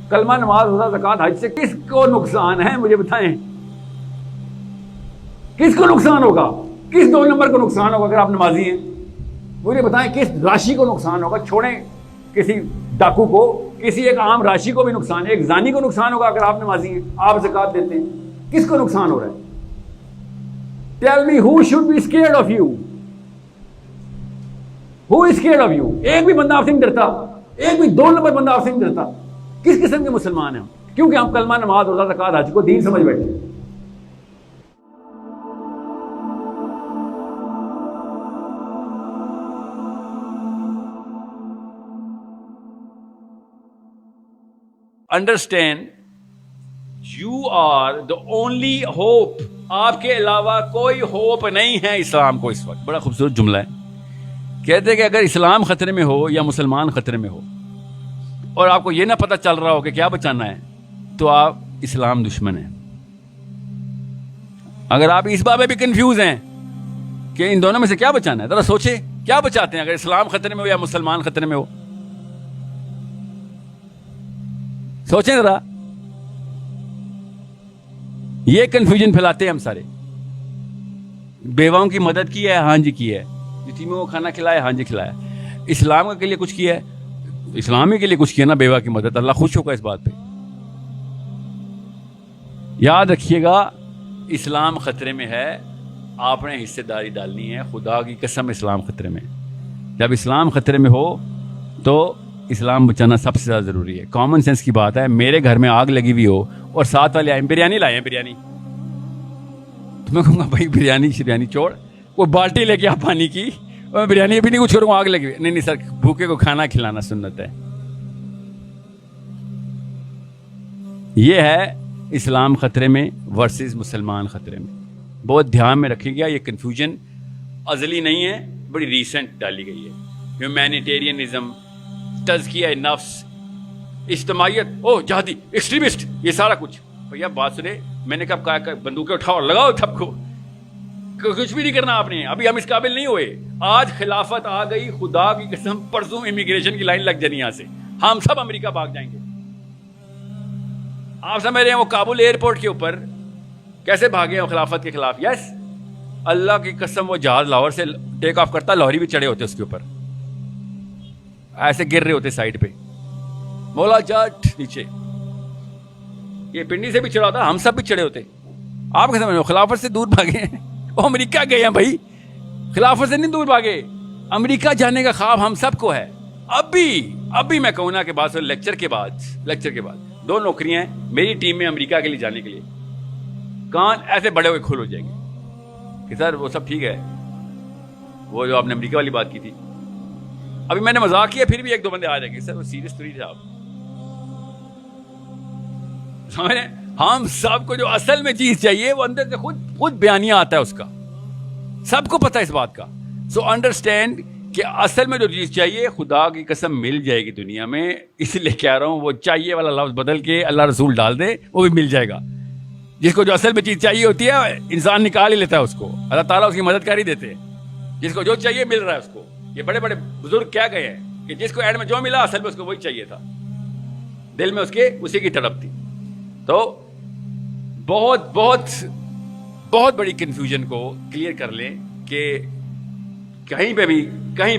کلمہ نماز روزہ زکوٰۃ حج سے کس کو نقصان ہے مجھے بتائیں؟ کس کو نقصان ہوگا؟ کس 2 نمبر کو نقصان ہوگا اگر آپ نمازی ہیں؟ مجھے بتائیں کس راشی کو نقصان ہوگا؟ چھوڑیں کسی ڈاکو کو، کسی ایک عام راشی کو بھی نقصان ہے، ایک زانی کو نقصان ہوگا اگر آپ نمازی ہیں، آپ زکوٰۃ دیتے ہیں، کس کو نقصان ہو رہا ہے؟ Tell me who should be scared of you? Who is scared of you? ایک بھی بندہ آپ سے نہیں ڈرتا، ایک بھی 2 نمبر بندہ آپ سے نہیں ڈرتا۔ کس قسم کے مسلمان ہیں ہم؟ کیونکہ ہم کلمہ نماز روزہ زکوٰۃ حج کو دین سمجھ بیٹھے۔ Understand, you are the only hope. آپ کے علاوہ کوئی ہوپ نہیں ہے اسلام کو اس وقت۔ بڑا خوبصورت جملہ ہے، کہتے ہیں کہ اگر اسلام خطرے میں ہو یا مسلمان خطرے میں ہو اور آپ کو یہ نہ پتہ چل رہا ہو کہ کیا بچانا ہے تو آپ اسلام دشمن ہیں۔ اگر آپ اس بات میں بھی کنفیوز ہیں کہ ان دونوں میں سے کیا بچانا ہے، ذرا سوچیں کیا بچاتے ہیں اگر اسلام خطرے میں ہو یا مسلمان خطرے میں ہو؟ سوچیں ذرا، یہ کنفیوژن پھیلاتے ہیں ہم سارے۔ بیواؤں کی مدد کی ہے، ہاں جی کی ہے، یتیموں کو کھانا کھلایا، ہاں جی کھلایا۔ اسلام کے لیے کچھ کیا ہے؟ اسلامی کے لیے کچھ کیا نا، بیوہ کی مدد، اللہ خوش ہوگا اس بات پہ۔ یاد رکھیے گا اسلام خطرے میں ہے، آپ نے حصے داری ڈالنی ہے، خدا کی قسم اسلام خطرے میں۔ جب اسلام خطرے میں ہو تو اسلام بچانا سب سے زیادہ ضروری ہے۔ کامن سینس کی بات ہے، میرے گھر میں آگ لگی ہوئی ہو اور ساتھ والے آئے بریانی لائے ہیں، بریانی، تو میں کہوں گا بھائی بریانی چھوڑ، وہ بالٹی لے کے آپ پانی کی، اور میں بریانی ابھی نہیں کچھ کروں گا، آگ لگی ہوئی، نہیں سر، بھوکے کو کھانا کھلانا سنت ہے۔ یہ ہے اسلام خطرے میں ورسز مسلمان خطرے میں۔ بہت دھیان میں رکھیں گا، یہ کنفیوژن ازلی نہیں ہے، بڑی ریسنٹ ڈالی گئی ہے۔ ہیومینیٹیرینزم، تزکیہ نفس، اجتماعیت، او جہادی، ایکسٹریمسٹ، یہ سارا کچھ۔ بھیا بات سنے، میں نے کب کہا کہ بندوقیں اٹھاؤ اور لگاؤ سب کو، کچھ بھی نہیں کرنا آپ نے، ابھی ہم اس قابل نہیں ہوئے۔ آج خلافت آ گئی، خدا کی قسم پرسوں امیگریشن کی لائن لگ جانی، یہاں سے ہم سب امریکہ بھاگ جائیں گے۔ آپ سمجھ رہے ہیں وہ کابل ایئرپورٹ کے اوپر کیسے بھاگے ہیں خلافت کے خلاف؟ یس، اللہ کی قسم وہ جہاز لاہور سے ٹیک آف کرتا، لاہوری بھی چڑھے ہوتے اس کے اوپر، ایسے گر رہے ہوتے سائڈ پہ، مولا جٹ نیچے، یہ پنڈی سے بھی چڑھا ہوتا، ہم سب بھی چڑھے ہوتے۔ آپ کیسے سمجھ، خلافت سے دور بھاگے ہیں؟ وہ امریکہ گئے ہیں بھائی، خلافت سے نہیں دور بھاگے، امریکہ جانے کا خواب ہم سب کو ہے۔ ابھی میں کہوں نا کہ بعد لیکچر کے بعد 2 نوکریاں ہیں میری ٹیم میں امریکہ کے لیے جانے کے لیے، کان ایسے بڑے ہوئے کھل ہو جائیں گے کہ سر وہ سب ٹھیک ہے، وہ جو آپ نے امریکہ والی بات کی تھی، ابھی میں نے مذاق کیا، پھر بھی 1-2 بندے آ جائیں گے، سر وہ سیریس تو نہیں تھے آپ۔ سمجھ رہے ہیں؟ ہم سب کو جو اصل میں چیز چاہیے وہ اندر سے خود بیانیہ آتا ہے اس کا، سب کو پتہ ہے اس بات کا۔ سو انڈرسٹینڈ کہ اصل میں جو چیز چاہیے خدا کی قسم مل جائے گی دنیا میں، اس لیے کہہ رہا ہوں وہ چاہیے والا لفظ بدل کے اللہ رسول ڈال دے، وہ بھی مل جائے گا۔ جس کو جو اصل میں چیز چاہیے ہوتی ہے انسان نکال ہی لیتا ہے اس کو، اللہ تعالیٰ اس کی مدد کر ہی دیتے ہیں۔ جس کو جو چاہیے مل رہا ہے اس کو۔ یہ بڑے بڑے بزرگ کیا گئے ہیں کہ جس کو اینڈ میں جو ملا اصل میں اس کو وہی چاہیے تھا، دل میں اس کے اسی کی تڑپ تھی۔ تو بہت بہت بہت بڑی کنفیوژن کو کلیئر کر لیں کہ کہیں پہ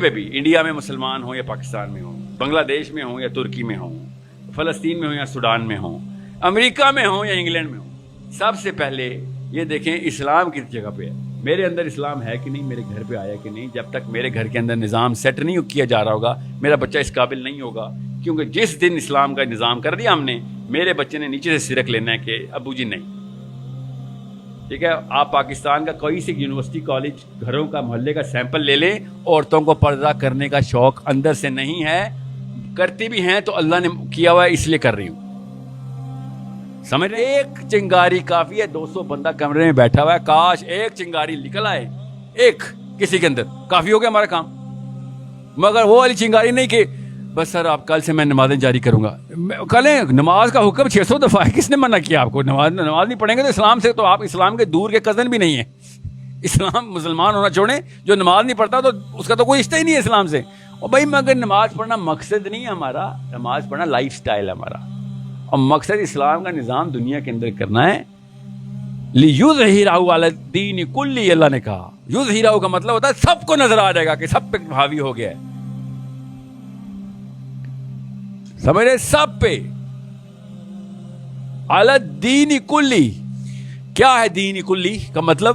بھی انڈیا میں مسلمان ہوں یا پاکستان میں ہوں، بنگلہ دیش میں ہوں یا ترکی میں ہوں، فلسطین میں ہوں یا سوڈان میں ہوں، امریکہ میں ہوں یا انگلینڈ میں ہوں، سب سے پہلے یہ دیکھیں اسلام کس جگہ پہ ہے، میرے اندر اسلام ہے کہ نہیں، میرے گھر پہ آیا کہ نہیں۔ جب تک میرے گھر کے اندر نظام سیٹ نہیں کیا جا رہا ہوگا میرا بچہ اس قابل نہیں ہوگا، کیونکہ جس دن اسلام کا نظام کر دیا ہم نے، میرے بچے نے نیچے سے سرک لینا ہے کہ ابو جی نہیں۔ ٹھیک ہے، آپ پاکستان کا کوئی سی یونیورسٹی کالج گھروں کا محلے کا سیمپل لے لیں، عورتوں کو پردہ کرنے کا شوق اندر سے نہیں ہے، کرتی بھی ہیں تو اللہ نے کیا ہوا ہے اس لیے کر رہی ہوں۔ سمجھ رہے، ایک چنگاری کافی ہے، 200 بندہ کمرے میں بیٹھا ہوا ہے، کاش ایک چنگاری نکل آئے، ایک کسی کے اندر، کافی ہو گیا ہمارا کام۔ مگر وہ والی چنگاری نہیں کہ بس سر آپ کل سے میں نمازیں جاری کروں گا۔ کل نماز کا حکم 600 دفعہ ہے، کس نے منع کیا آپ کو؟ نماز نہیں پڑھیں گے تو اسلام سے تو آپ اسلام کے دور کے کزن بھی نہیں ہیں۔ اسلام مسلمان ہونا چھوڑیں، جو نماز نہیں پڑھتا تو اس کا تو کوئی رشتہ ہی نہیں ہے اسلام سے۔ اور بھائی مگر نماز پڑھنا مقصد نہیں ہے ہمارا، نماز پڑھنا لائف سٹائل ہے ہمارا۔ اور مقصد اسلام کا نظام دنیا کے اندر کرنا ہے. لِيُظْهِرَهُ عَلَى الدِّينِ كُلِّهِ، اللہ نے کہا. یظہرہ کا مطلب ہوتا ہے سب کو نظر آ جائے گا کہ سب پہ حاوی ہو گیا ہے. سمجھ رہے؟ سب پہ. عَلَى الدِّينِ كُلِّهِ، کیا ہے دین کلی کا مطلب؟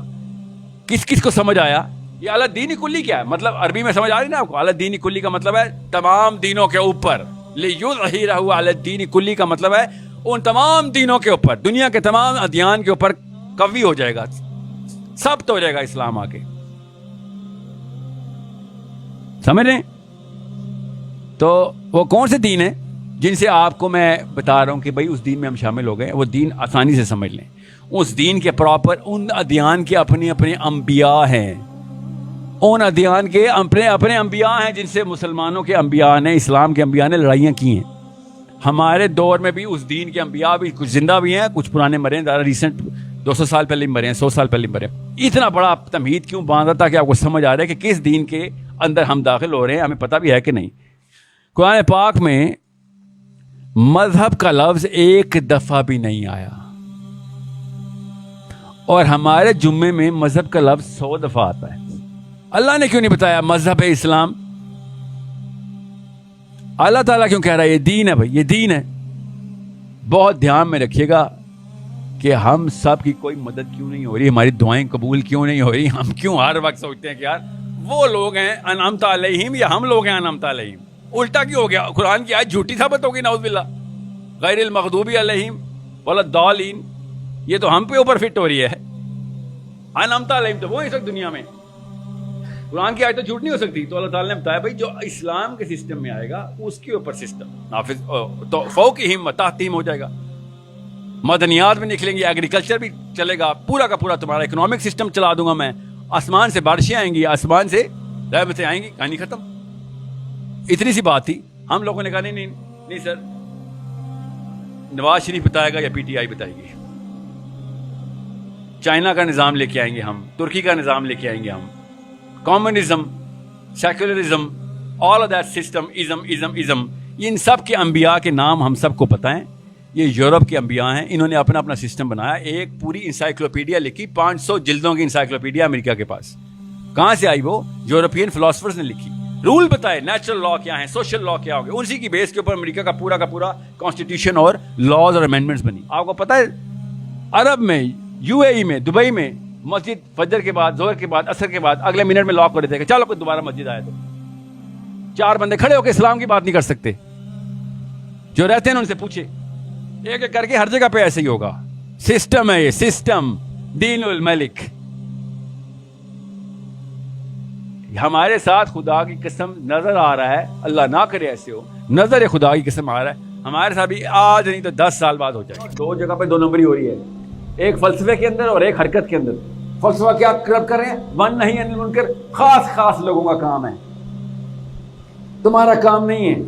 کس کس کو سمجھ آیا؟ یہ عَلَى الدِّينِ كُلِّهِ کیا ہے مطلب؟ عربی میں سمجھ آ رہی نا آپ کو؟ عَلَى الدِّينِ كُلِّهِ کا مطلب ہے تمام دینوں کے اوپر. لِيُظْهِرَهُ عَلَى الدِّينِ كُلِّهِ کا مطلب ہے ان تمام دینوں کے اوپر، دنیا کے تمام ادیان کے اوپر قوی ہو جائے گا، سب تو ہو جائے گا اسلام آ کے. سمجھ رہے ہیں؟ تو وہ کون سے دین ہیں جن سے آپ کو میں بتا رہا ہوں کہ بھائی اس دین میں ہم شامل ہو گئے؟ وہ دین آسانی سے سمجھ لیں. اس دین کے پراپر ان ادیان کے اپنے اپنے انبیاء ہیں، ان ادیان کے اپنے اپنے انبیاء ہیں جن سے مسلمانوں کے انبیاء نے، اسلام کے انبیاء نے لڑائیاں کی ہیں. ہمارے دور میں بھی اس دین کے انبیاء بھی کچھ زندہ بھی ہیں، کچھ پرانے مرے ہیں، زیادہ ریسنٹ 200 سال پہلے مرے ہیں، 100 سال پہلے مرے ہیں. اتنا بڑا تمہید کیوں باندھا تاکہ آپ کو سمجھ آ رہا ہے کہ کس دین کے اندر ہم داخل ہو رہے ہیں، ہمیں پتہ بھی ہے کہ نہیں. قرآن پاک میں مذہب کا لفظ ایک دفعہ بھی نہیں آیا، اور ہمارے جمعے میں مذہب کا لفظ 100 دفعہ آتا ہے. اللہ نے کیوں نہیں بتایا مذہب ہے اسلام؟ اللہ تعالیٰ کیوں کہہ رہا ہے یہ دین ہے؟ بھائی یہ دین ہے. بہت دھیان میں رکھیے گا کہ ہم سب کی کوئی مدد کیوں نہیں ہو رہی، ہماری دعائیں قبول کیوں نہیں ہو رہی. ہم کیوں ہر وقت سوچتے ہیں کہ یار وہ لوگ ہیں انعمت علیہم یا ہم لوگ ہیں انعمت علیہم؟ الٹا کیوں ہو گیا؟ قرآن کی آیت جھوٹی ثابت ہوگی نعوذ باللہ. غیر المغضوب علیہم ولا الضالین، یہ تو ہم پہ اوپر فٹ ہو رہی ہے. انعمت علیہم تو وہ اس وقت دنیا میں. قرآن کی آیت تو جھوٹ نہیں ہو سکتی. تو اللہ تعالیٰ نے بتایا بھائی جو اسلام کے سسٹم میں آئے گا اس کے اوپر سسٹم نافذ تو فوقہم و تحتہم ہو جائے گا. مدنیات بھی نکلیں گی، ایگریکلچر بھی چلے گا، پورا کا پورا تمہارا اکنامک سسٹم چلا دوں گا میں. آسمان سے بارشیں آئیں گی، آسمان سے رحمتیں آئیں گی. کہانی ختم. اتنی سی بات تھی. ہم لوگوں نے کہا نہیں سر، نواز شریف بتائے گا یا پی ٹی آئی بتائے گی. چائنا کا نظام لے کے آئیں گے ہم، ترکی کا نظام لے کے آئیں گے ہم. Communism, secularism, all of that system, ism, ان سب کے انبیاء کے نام ہم سب کو پتہ ہیں. یہ یورپ کے انبیاء ہیں، انہوں نے اپنا اپنا سسٹم بنایا. ایک پوری انسائکلوپیڈیا لکھی، 500 جلدوں کی انسائکلوپیڈیا امریکہ کے پاس. کہاں سے آئی وہ؟ یورپین فلاسفرز نے لکھی. رول بتائے نیچرل لا کیا ہیں، سوشل لا کیا ہوگا. اسی کی بیس کے اوپر امریکہ کا پورا کانسٹیٹیوشن اور لاز اور امینڈمنٹس بنی. آپ کو پتہ ہے عرب میں، یو اے ای میں، دبئی میں مسجد فجر کے بعد، ظہر کے بعد، عصر کے بعد اگلے منٹ میں لاک کر دیتے ہیں کہ چلو کوئی دوبارہ مسجد آئے تو 4 بندے کھڑے ہو کے اسلام کی بات نہیں کر سکتے. جو رہتے ہیں ان سے پوچھے، ایک ایک کر کے ہر جگہ پہ ایسے ہی ہوگا. سسٹم ہے یہ، سسٹم دین الملک. ہمارے ساتھ خدا کی قسم نظر آ رہا ہے، اللہ نہ کرے ایسے ہو، نظر خدا کی قسم آ رہا ہے ہمارے ساتھ بھی. آج نہیں تو 10 سال بعد ہو جائے گا. 2 جگہ پہ 2 نمبری ہو رہی ہے، ایک فلسفے کے اندر اور ایک حرکت کے اندر. فلسفہ کیا کر رہے ہیں؟ من نہیں انل منکر. خاص لوگوں کا کام ہے، تمہارا کام نہیں ہے.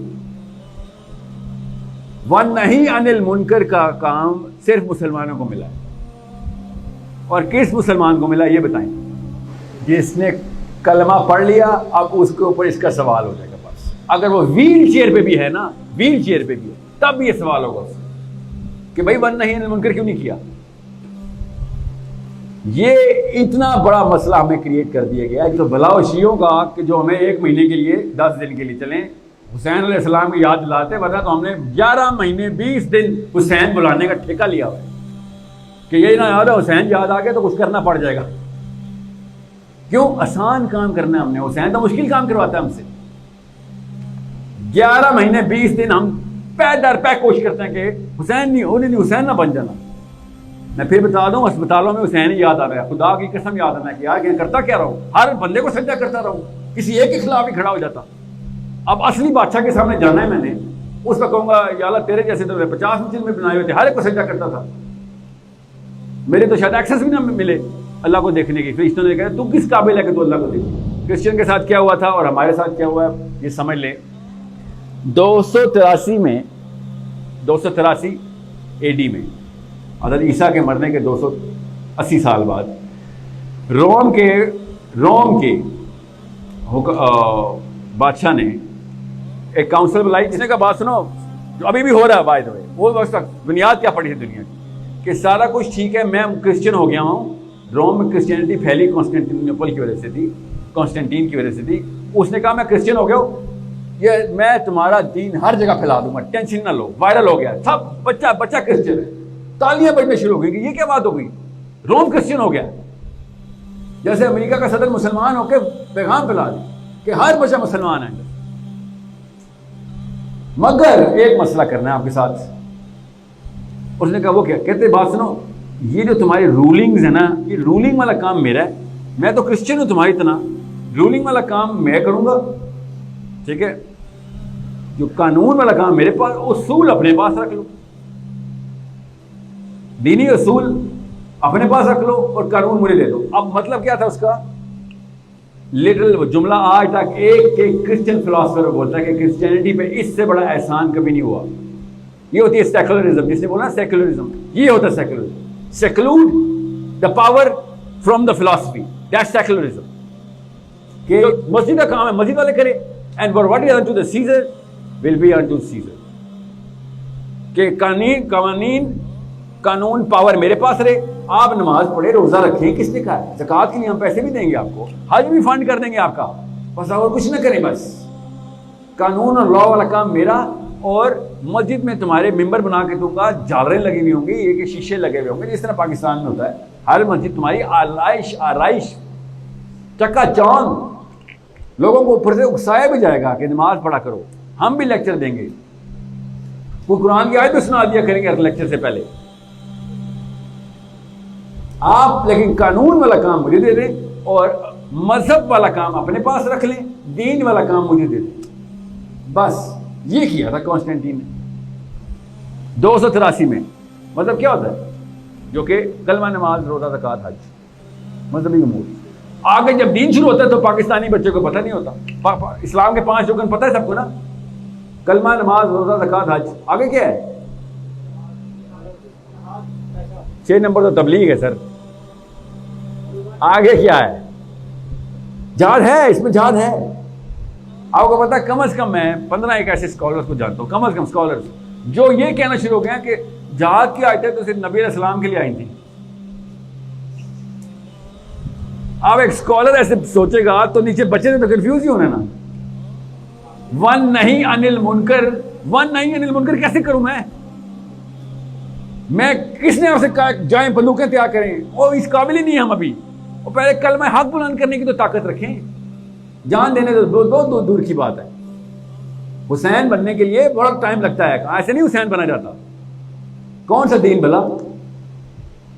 ون نہیں انل منکر کا کام صرف مسلمانوں کو ملا ہے. اور کس مسلمان کو ملا یہ بتائیں؟ جس نے کلمہ پڑھ لیا، اب اس کے اوپر اس کا سوال ہو جائے گا. بس اگر وہ ویل چیئر پہ بھی ہے نا، ویل چیئر پہ بھی ہے، تب یہ سوال ہوگا اس سے کہ بھائی ون نہیں انل منکر کیوں نہیں کیا. یہ اتنا بڑا مسئلہ ہمیں کریٹ کر دیا گیا ہے. تو بلاؤ شیعوں کا کہ جو ہمیں 1 مہینے کے لیے 10 دن کے لیے چلیں حسین علیہ السلام کی یاد دلاتے، ورنہ تو ہم نے 11 مہینے 20 دن حسین بلانے کا ٹھیکہ لیا ہوا ہے کہ یہ نہ یاد ہے حسین یاد آ گیا تو کچھ کرنا پڑ جائے گا. کیوں؟ آسان کام کرنا ہے ہم نے. حسین تو مشکل کام کرواتا ہے ہم سے. 11 مہینے 20 دن ہم پے در پے کوشش کرتے ہیں کہ حسین نہیں ہو، نہیں حسین نہ بن جانا. میں پھر بتا دوں اسپتالوں میں حسین ہی یاد آ رہا ہے. خدا کی قسم یاد آنا ہے کہ یار کرتا کیا رہا ہوں، ہر بندے کو سجدہ کرتا رہا ہوں، کسی ایک کے خلاف ہی کھڑا ہو جاتا. اب اصلی بادشاہ کے سامنے جانا ہے میں نے، اس پہ کہوں گا یا اللہ تیرے جیسے تو 50 مسجد میں بنائے ہوئے تھے، ہر ایک کو سجدہ کرتا تھا. میرے تو شاید ایکسس بھی نہ ملے اللہ کو دیکھنے کی. فرشتوں نے کہا تو کس قابل ہے کہ تو اللہ کو دیکھ. کرسچن کے ساتھ کیا ہوا تھا اور ہمارے ساتھ کیا ہوا ہے یہ سمجھ لیں. 283 AD میں حضرت عیسیٰ کے مرنے کے 280 سال بعد روم کے بادشاہ نے ایک کاؤنسل بلائی. جس نے کہا بات سنو، جو ابھی بھی ہو رہا ہے بائی دا وے. وہ وقت بنیاد کیا پڑی ہے دنیا کی کہ سارا کچھ ٹھیک ہے, میں کرسچن ہو گیا ہوں. روم میں کرسچینٹی پھیلی کانسٹینٹینوپل کی وجہ سے تھی, کانسٹینٹین کی وجہ سے تھی. اس نے کہا میں کرسچن ہو گیا ہوں, یہ میں تمہارا دین ہر جگہ پھیلا دوں گا, ٹینشن نہ لو. وائرل ہو گیا, سب بچہ کرسچن ہے, تالیاں بجنے شروع ہو گئی کہ یہ کیا بات ہو گئی, روم کرسچن ہو گیا. جیسے امریکہ کا صدر مسلمان ہو کے پیغام پھیلا دے کہ ہر بچہ مسلمان ہے. مگر ایک مسئلہ کرنا ہے آپ کے ساتھ. اس نے کہا وہ کیا کہتے, بات سنو, یہ جو تمہاری رولنگز ہے نا, یہ رولنگ والا کام میرا ہے. میں تو کرسچن ہوں تمہاری طرح, رولنگ والا کام میں کروں گا, ٹھیک ہے. جو قانون والا کام میرے پاس, اصول اپنے پاس رکھ لو, دینی اصول اپنے پاس رکھ لو اور قانون مجھے دے دو. اب مطلب کیا تھا اس کا, لٹرل جملہ آج تک ایک کرسچن فلاسفر بولتا ہے کہ کرسچینٹی پہ اس سے بڑا احسان کبھی نہیں ہوا. یہ ہوتی ہے سیکولرزم, جس نے بولا سیکولرزم, یہ ہوتا ہے secularism. Secluded the power from the philosophy, that secularism. کہ مسجد کا کام ہے مسجد والے کرے, and what is unto the Caesar will be unto Caesar. کہ قانون پاور میرے پاس رہے, آپ نماز پڑھے, روزہ رکھیں, کس نے کہا ہے, زکوٰۃ کے لیے ہم پیسے بھی دیں گے آپ کو, حج بھی فنڈ کر دیں گے آپ کا, بس اور کچھ نہ کریں. بس قانون اور لا والا کام میرا, اور مسجد میں تمہارے ممبر بنا کے دوں گا, جالریں لگی ہوئی ہوں گی, یہ کہ شیشے لگے ہوئے ہوں گے, جس طرح پاکستان میں ہوتا ہے. ہر مسجد تمہاری آرائش چکا چوند, لوگوں کو اوپر سے اکسایا بھی جائے گا کہ نماز پڑھا کرو. ہم بھی لیکچر دیں گے, وہ قرآن کی آیت بھی سنا دیا کریں گے ہر لیکچر سے پہلے. آپ لیکن قانون والا کام مجھے دے دیں اور مذہب والا کام اپنے پاس رکھ لیں, دین والا کام مجھے دے دیں. بس یہ کیا تھا کانسٹینٹین نے 283 میں. مطلب کیا ہوتا ہے, جو کہ کلمہ, نماز, روزہ, زکوٰۃ, حج, مذہبی امور. آگے جب دین شروع ہوتا ہے تو پاکستانی بچے کو پتہ نہیں ہوتا. اسلام کے 5 رکن پتہ ہے سب کو نا, کلمہ, نماز, روزہ, زکوٰۃ, حج. آگے کیا ہے, 6 نمبر تو تبلیغ ہے سر. آگے کیا ہے, جہاد ہے, اس میں جہاد ہے. آپ کو پتا ہے کم از کم میں 15 ایک ایسے اسکالرس کو جانتا ہوں, کم از کم اسکالرس, جو یہ کہنا شروع ہو گیا کہ جہاد کی آیتیں تو صرف نبی علیہ السلام کے لیے آئی تھیں. آپ ایک اسکالر ایسے سوچے گا تو نیچے بچے نے تو کنفیوز ہی ہونا نا. ون نہیں انل منکر کیسے کروں میں کس نے آپ سے کہا جائیں بندوقیں تیار کریں, وہ اس قابل ہی نہیں ہم ابھی. وہ پہلے کلمہ حق بلند کرنے کی تو طاقت رکھیں, جان دینے تو دو دور کی بات ہے. حسین بننے کے لیے بڑا ٹائم لگتا ہے, ایسے نہیں حسین بنا جاتا. کون سا دین بھلا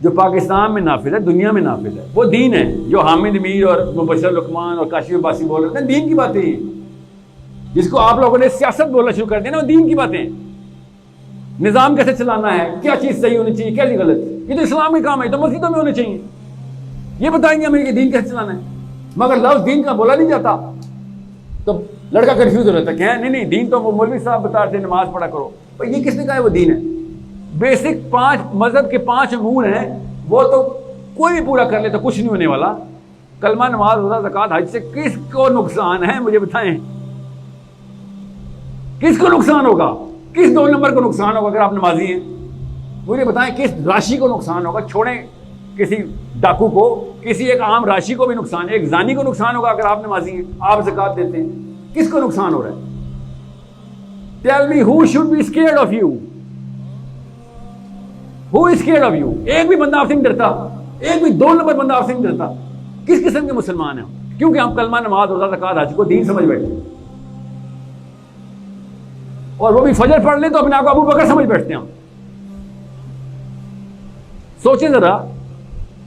جو پاکستان میں نافذ ہے, دنیا میں نافذ ہے, وہ دین ہے جو حامد امیر اور مبشر لقمان اور کاشف عباسی بول رہے ہیں. دین کی باتیں ہیں, جس کو آپ لوگوں نے سیاست بولنا شروع کر دیا نا, وہ دین کی باتیں. نظام کیسے چلانا ہے, کیا چیز صحیح ہونی چاہیے, کیا چیز غلط, یہ تو اسلام کا کام ہے, تو مسجدوں میں ہونے چاہیے. یہ بتائیں گے ہمیں کہ دین کیسے چلانا ہے, مگر لفظ دین کا بولا نہیں جاتا. تو لڑکا کنفیوز ہو رہتا ہے کہ نہیں دین تو وہ مولوی صاحب بتا رہے تھے نماز پڑھا کرو, پر یہ کس نے کہا ہے وہ دین ہے. بیسک 5 مذہب کے 5 امور ہیں, وہ تو کوئی بھی پورا کر لے تو کچھ نہیں ہونے والا. کلمہ, نماز, روزہ, زکوٰۃ, حج سے کس کو نقصان ہے مجھے بتائیں, کس کو نقصان ہوگا, کس 2 نمبر کو نقصان ہوگا اگر آپ نمازی ہیں, مجھے بتائیں کس راشی کو نقصان ہوگا. چھوڑیں کسی ڈاکو کو, کسی ایک عام راشی کو بھی نقصان ہے, ایک زانی کو نقصان ہوگا اگر آپ نمازی ہیں, آپ زکوٰۃ دیتے ہیں. کس کو نقصان ہو رہا ہے, tell me who should be scared of you, who is scared of you. ایک بھی بندہ آپ سے نہیں ڈرتا, ایک بھی 2 نمبر بندہ آپ سے نہیں ڈرتا. کس قسم کے مسلمان ہیں, کیونکہ ہم کلمہ, نماز, روزہ, زکوٰۃ, حج کو دین سمجھ بیٹھے ہیں, اور وہ بھی فجر پڑھ لیں تو اپنے آپ کو ابو بکر سمجھ بیٹھتے ہیں. سوچیں ذرا,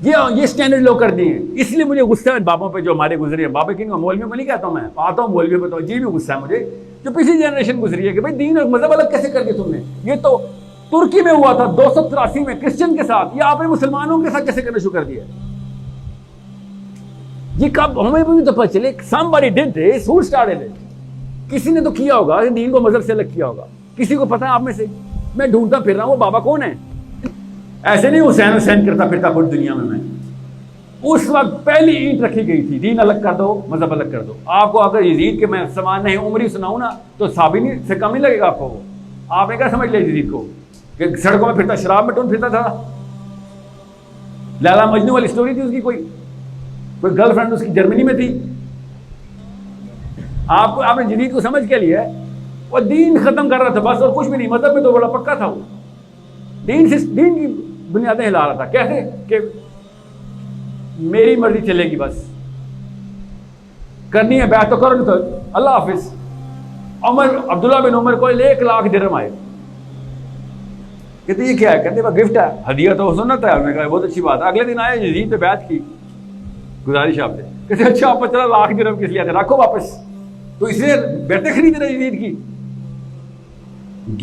یہ اسٹینڈرڈ لوگ کر دیے ہیں. اس لیے مجھے غصہ ہے بابوں پہ جو ہمارے گزرے ہیں. بابے کن مولویوں کو نہیں کہتا ہوں, میں آتا ہوں مولویوں پہ, تو جی بھی غصہ ہے مجھے جو پچھلی جنریشن گزری ہے کہ بھائی دین اور مذہب الگ کیسے کر دیا تم نے. یہ تو ترکی میں ہوا تھا 283 میں کرسچن کے ساتھ, یہ آپ نے مسلمانوں کے ساتھ کیسے کرنا شروع کر دیا. یہ کب ہمیں بھی تو پتہ چلے, somebody did this, who started it. کسی نے تو کیا ہوگا, دین کو مذہب سے الگ کیا ہوگا. کسی کو پتا ہے آپ میں سے, میں ڈھونڈتا پھر رہا ہوں وہ بابا کون ہے. ایسے نہیں حسین کرتا پھرتا پوری دنیا میں. اس وقت پہلی اینٹ رکھی گئی تھی, دین الگ کر دو, مذہب الگ کر دو. آپ کو اگر یزید کے میں سامان نہیں عمری سناؤں نا تو صحابی سے کم نہیں لگے گا آپ کو. آپ نے کیا سمجھ لیا یزید کو کہ سڑکوں میں پھرتا شراب میں ٹون پھرتا تھا؟ لیلا مجنو والی سٹوری تھی اس کی، کوئی گرل فرینڈ اس کی جرمنی میں تھی؟ آپ نے جدید کو سمجھ کے لیا ہے، وہ دین ختم کر رہا تھا بس، اور کچھ بھی نہیں. مذہب میں تو بڑا پکا تھا، وہ دین کی بنیادیں ہلا رہا تھا. کیسے کہ میری مرضی چلے گی، بس کرنی ہے بیعت تو کرو، تو اللہ حافظ. عبداللہ بن عمر کو 1 لاکھ درہم آئے. کہتے یہ کیا ہے؟ کہتے وہ گفٹ ہے، ہدیہ تو سنت ہے. انہوں نے کہا بہت اچھی بات ہے. اگلے دن آئے یزید پہ بیعت کی، گزارش آپ سے. کہتے اچھا آپ 15 لاکھ درہم کس لیے آتے، رکھو واپس. تو اس لیے بیعتیں خرید رہے یزید کی.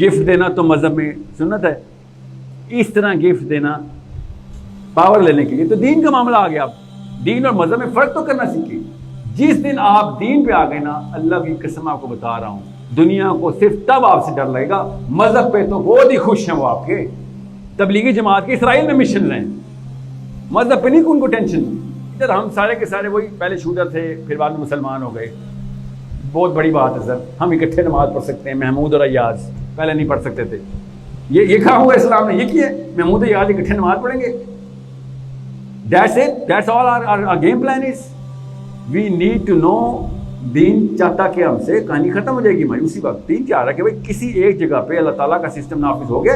گفٹ دینا تو مذہب میں سنت ہے، اس طرح گفٹ دینا پاور لینے کے لیے. تو دین کا معاملہ آ گیا. آپ دین اور مذہب میں فرق تو کرنا سیکھیے. جس دن آپ دین پہ آ گئے نا، اللہ کی قسم آپ کو بتا رہا ہوں، دنیا کو صرف تب آپ سے ڈر لگے گا. مذہب پہ تو بہت ہی خوش ہیں وہ آپ کے. تبلیغی جماعت کے اسرائیل میں مشن ہیں، مذہب پہ نہیں ان کو ٹینشن. ادھر ہم سارے کے سارے وہی پہلے شوٹر تھے، پھر بعد میں مسلمان ہو گئے. بہت بڑی بات ہے سر، ہم اکٹھے نماز پڑھ سکتے ہیں. محمود اور ایاز پہلے نہیں پڑھ سکتے تھے. یہ کہا ہوا اسلام نے، یہ کیا ہے؟ محمود اور ایاز اکٹھے نماز پڑھیں گے. That's it. That's all our game plan is. We need to know. دین چاہتا کہ ہم سے کہانی ختم ہو جائے گی مایوسی وقت. دین چاہ رہا ہے کہ بھائی کسی ایک جگہ پہ اللہ تعالیٰ کا سسٹم نافذ ہو گیا،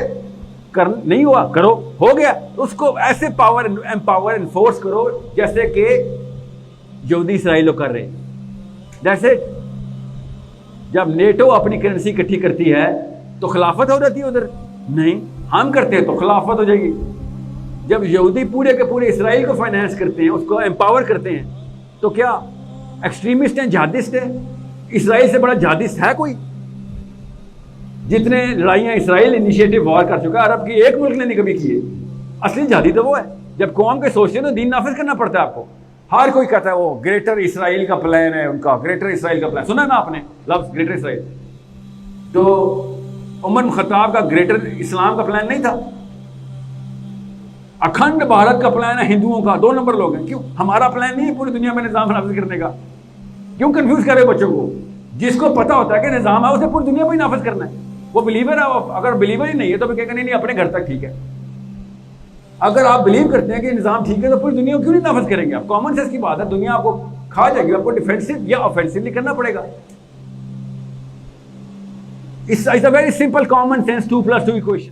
نہیں ہوا کرو، ہو گیا اس کو ایسے امپاور انفورس کرو جیسے کہ یہودی اسرائیل کر رہے ہیں. That's it. جب نیٹو اپنی کرنسی اکٹھی کرتی ہے تو خلافت ہو جاتی ہے ادھر؟ نہیں، ہم کرتے ہیں تو خلافت ہو جائے گی. جب یہودی پورے کے پورے اسرائیل کو فائنانس کرتے ہیں، اس کو امپاور کرتے ہیں، تو کیا ایکسٹریمسٹ ہیں، جہادسٹ ہیں؟ اسرائیل سے بڑا جہادسٹ ہے کوئی؟ جتنے لڑائیاں اسرائیل انیشیٹو وار کر چکا ہے، عرب کی ایک ملک نے نہیں کبھی کیے. اصلی جہادی تو وہ ہے. جب قوم کے سوچتے ہیں تو دین نافذ کرنا پڑتا ہے آپ کو. ہر کوئی کہتا ہے وہ گریٹر اسرائیل کا پلان ہے ان کا، گریٹر اسرائیل کا پلان. سنا نا آپ نے لفظ گریٹر اسرائیل؟ تو عمر بن خطاب کا گریٹر اسلام کا پلان نہیں تھا؟ اکھنڈ بھارت کا پلان ہے ہندوؤں کا، 2 نمبر لوگ ہیں. کیوں؟ ہمارا پلان نہیں ہے پوری دنیا میں نظام نافذ کرنے کا. کیوں کنفیوز کرے بچوں کو؟ جس کو پتا ہوتا ہے کہ نظام ہے اسے پوری دنیا میں ہی نافذ کرنا ہے. وہ بلیور ہے. اگر بلیور ہی نہیں ہے تو پھر کہے گا نہیں اپنے گھر تک ٹھیک ہے. اگر آپ بلیو کرتے ہیں کہ نظام ٹھیک ہے تو پوری دنیا کو کیوں نہیں نافذ کریں گے آپ؟ کامن سینس کی بات ہے. دنیا آپ کو کھا جائے گی، آپ کو ڈیفینسو یا آفینسولی کرنا پڑے گا. It's a very simple common sense 2+2 equation.